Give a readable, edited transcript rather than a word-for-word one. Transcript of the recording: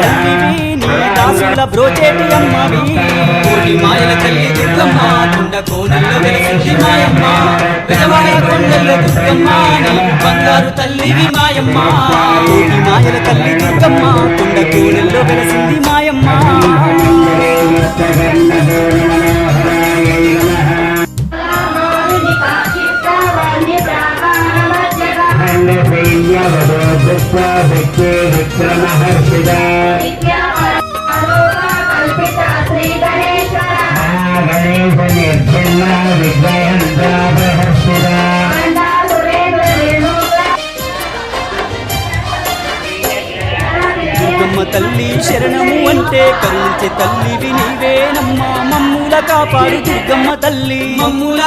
తల్లివి నీ దాసుల బ్రోచేటి అమ్మవి కోటి మాయల తల్లి దుర్గమ్మ కొండ కోనల్లో వెలసింది మాయమ్మ పెదవాడ కొండల్లో దుర్గమ్మ నీ బంగారు తల్లివి మాయమ్మ కోటి మాయల తల్లి దుర్గమ్మ కొండ కోనల్లో వెలసింది మాయమ్మ దుర్గమ్మ తల్లి శరణము అంటే కరుణించే తల్లివి నీవేనమ్మా మమ్ముల కాపాడు దుర్గమ్మ తల్లి మమ్ముల